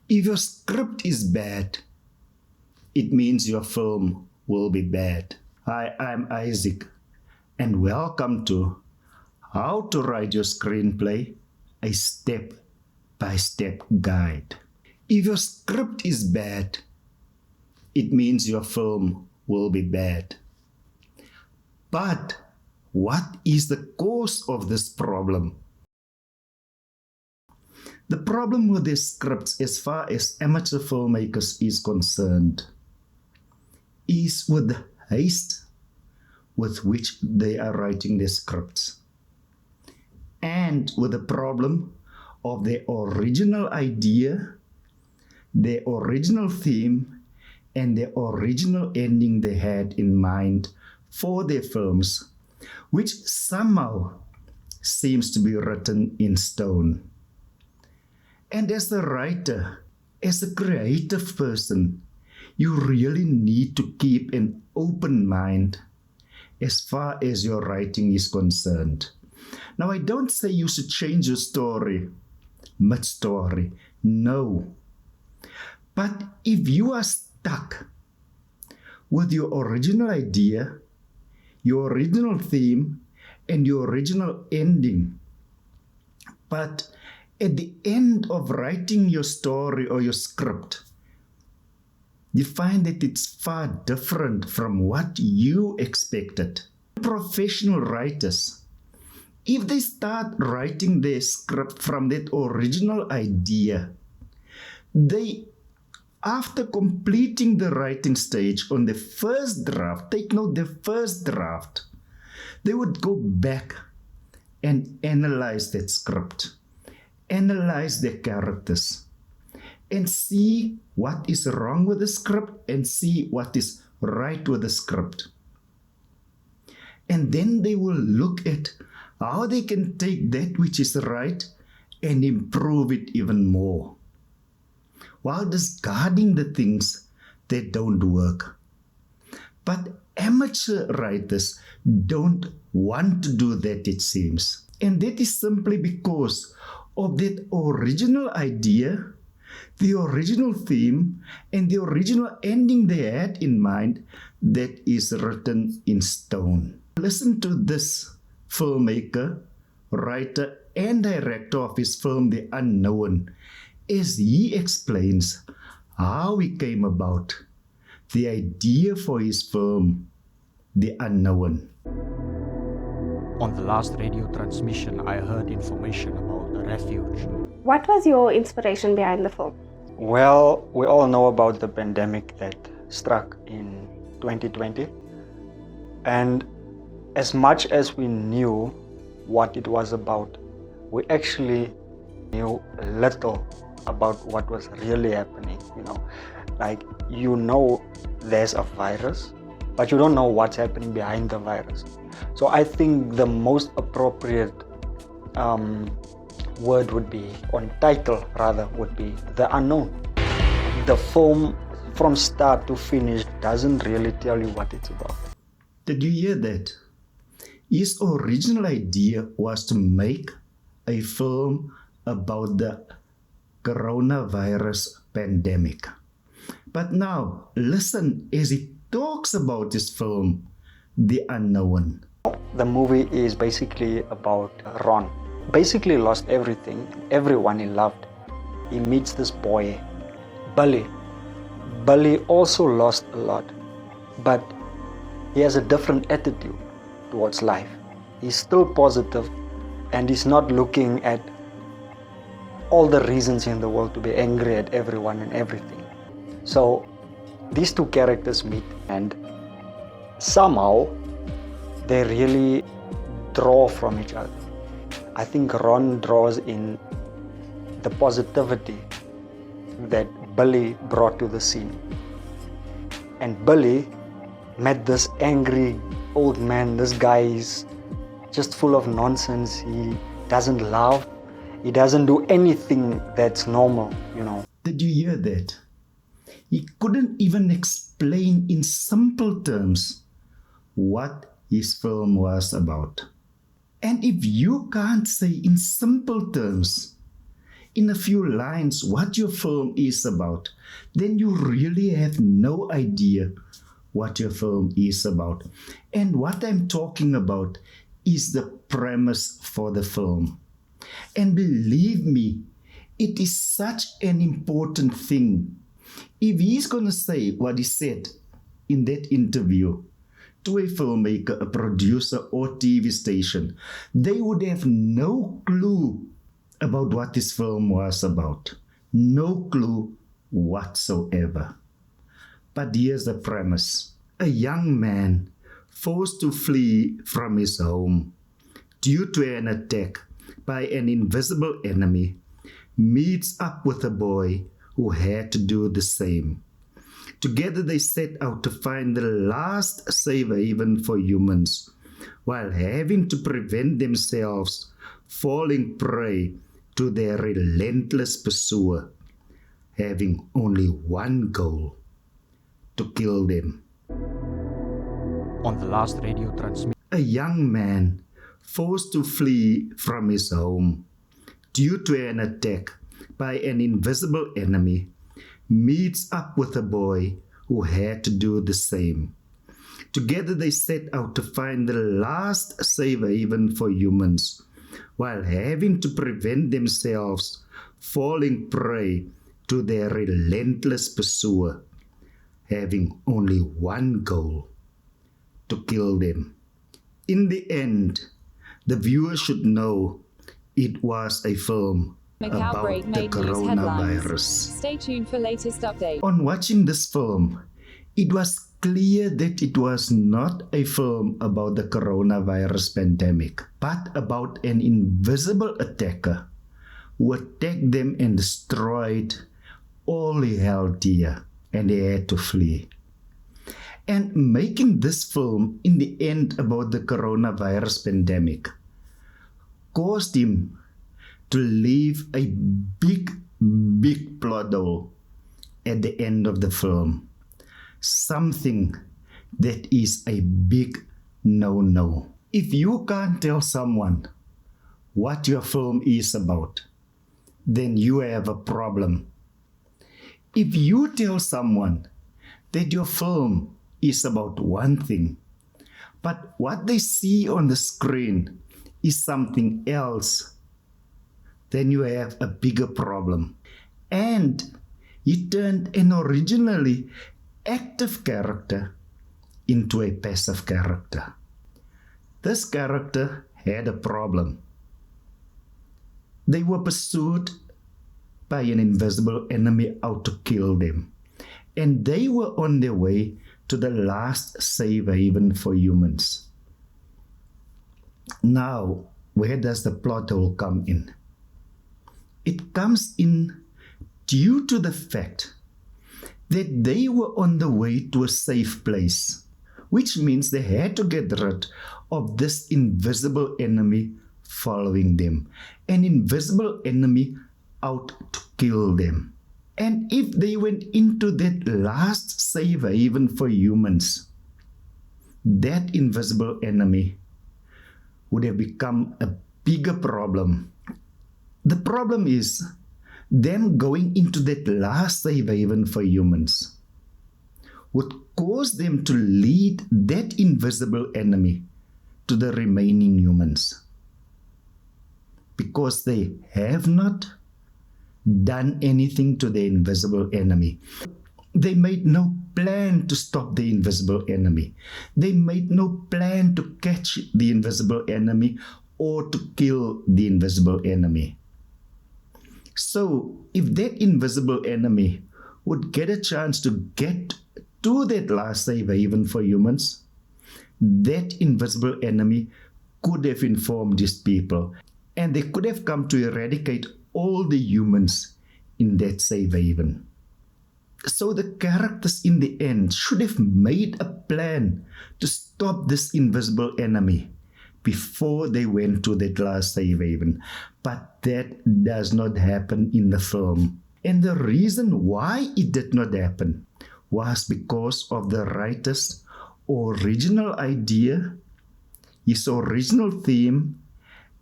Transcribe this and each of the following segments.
If your script is bad, it means your film will be bad. Hi, I'm Isaac, and welcome to How to Write Your Screenplay, a step-by-step guide. If your script is bad, it means your film will be bad. But what is the cause of this problem? The problem with these scripts, as far as amateur filmmakers is concerned, is with the haste with which they are writing their scripts, and with the problem of their original idea, their original theme, and their original ending they had in mind for their films, which somehow seems to be written in stone. And as a writer, as a creative person, you really need to keep an open mind as far as your writing is concerned. Now, I don't say you should change your story mid-story. No. But if you are stuck with your original idea, your original theme, and your original ending, but at the end of writing your story or your script, you find that it's far different from what you expected. Professional writers, if they start writing their script from that original idea, they, after completing the writing stage on the first draft, take note, the first draft, they would go back and analyze that script, analyze their characters, and see what is wrong with the script and see what is right with the script. And then they will look at how they can take that which is right and improve it even more, while discarding the things that don't work. But amateur writers don't want to do that, it seems. And that is simply because of that original idea, the original theme, and the original ending they had in mind that is written in stone. Listen to this filmmaker, writer, and director of his film The Unknown, as he explains how he came about the idea for his film, The Unknown. On the last radio transmission, I heard information about the refuge. What was your inspiration behind the film? Well, we all know about the pandemic that struck in 2020. And as much as we knew what it was about, we actually knew little about what was really happening. There's a virus, but you don't know what's happening behind the virus. So I think the most appropriate word would be, or title rather, would be The Unknown. The film from start to finish doesn't really tell you what it's about. Did you hear that? His original idea was to make a film about the coronavirus pandemic. But now, listen as he talks about his film, The Unknown. The movie is basically about Ron. Basically lost everything, everyone he loved. He meets this boy, Billy. Billy also lost a lot, but he has a different attitude towards life. He's still positive, and he's not looking at all the reasons in the world to be angry at everyone and everything. So these two characters meet, and somehow they really draw from each other. I think Ron draws in the positivity that Billy brought to the scene. And Billy met this angry old man. This guy is just full of nonsense. He doesn't laugh. He doesn't do anything that's normal, Did you hear that? He couldn't even explain in simple terms what his film was about. And if you can't say in simple terms, in a few lines what your film is about, then you really have no idea what your film is about. And what I'm talking about is the premise for the film. And believe me, it is such an important thing. If he's going to say what he said in that interview to a filmmaker, a producer, or TV station, they would have no clue about what this film was about. No clue whatsoever. But here's the premise. A young man forced to flee from his home due to an attack by an invisible enemy meets up with a boy who had to do the same. Together they set out to find the last safe haven for humans, while having to prevent themselves falling prey to their relentless pursuer, having only one goal: to kill them. On the last radio transmission, A young man forced to flee from his home due to an attack by an invisible enemy meets up with a boy who had to do the same. Together they set out to find the last safe haven for humans, while having to prevent themselves falling prey to their relentless pursuer, having only one goal: to kill them. In the end, the viewer should know it was a film about Outbreak the made news headlines. coronavirus. Stay tuned for latest updates. On watching this film, it was clear that it was not a film about the coronavirus pandemic, but about an invisible attacker who attacked them and destroyed all he held dear, and they had to flee. And making this film in the end about the coronavirus pandemic caused him to leave a big plot hole at the end of the film. Something that is a big no-no. If you can't tell someone what your film is about, then you have a problem. If you tell someone that your film is about one thing, but what they see on the screen is something else, then you have a bigger problem. And you turned an originally active character into a passive character. This character had a problem. They were pursued by an invisible enemy out to kill them, and they were on their way to the last safe haven for humans. Now, where does the plot hole come in? It comes in due to the fact that they were on the way to a safe place, which means they had to get rid of this invisible enemy following them, an invisible enemy out to kill them. And if they went into that last safe haven for humans, that invisible enemy would have become a bigger problem. The problem is them going into that last safe haven for humans would cause them to lead that invisible enemy to the remaining humans, because they have not done anything to the invisible enemy. They made no plan to stop the invisible enemy. They made no plan to catch the invisible enemy or to kill the invisible enemy. So, if that invisible enemy would get a chance to get to that last safe haven for humans, that invisible enemy could have informed these people, and they could have come to eradicate all the humans in that safe haven. So the characters in the end should have made a plan to stop this invisible enemy before they went to that last safe haven. But that does not happen in the film. And the reason why it did not happen was because of the writer's original idea, his original theme,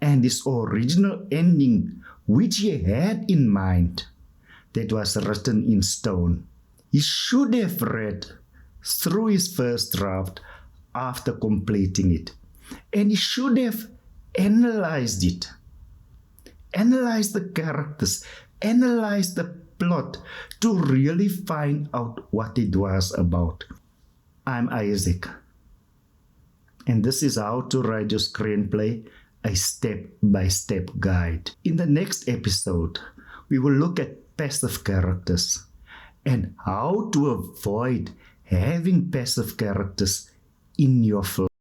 and his original ending which he had in mind, that was written in stone. He should have read through his first draft after completing it, and he should have analyzed it, analyzed the characters, analyzed the plot to really find out what it was about. I'm Isaac, and this is How to Write Your Screenplay, a step-by-step guide. In the next episode, we will look at passive characters and how to avoid having passive characters in your film.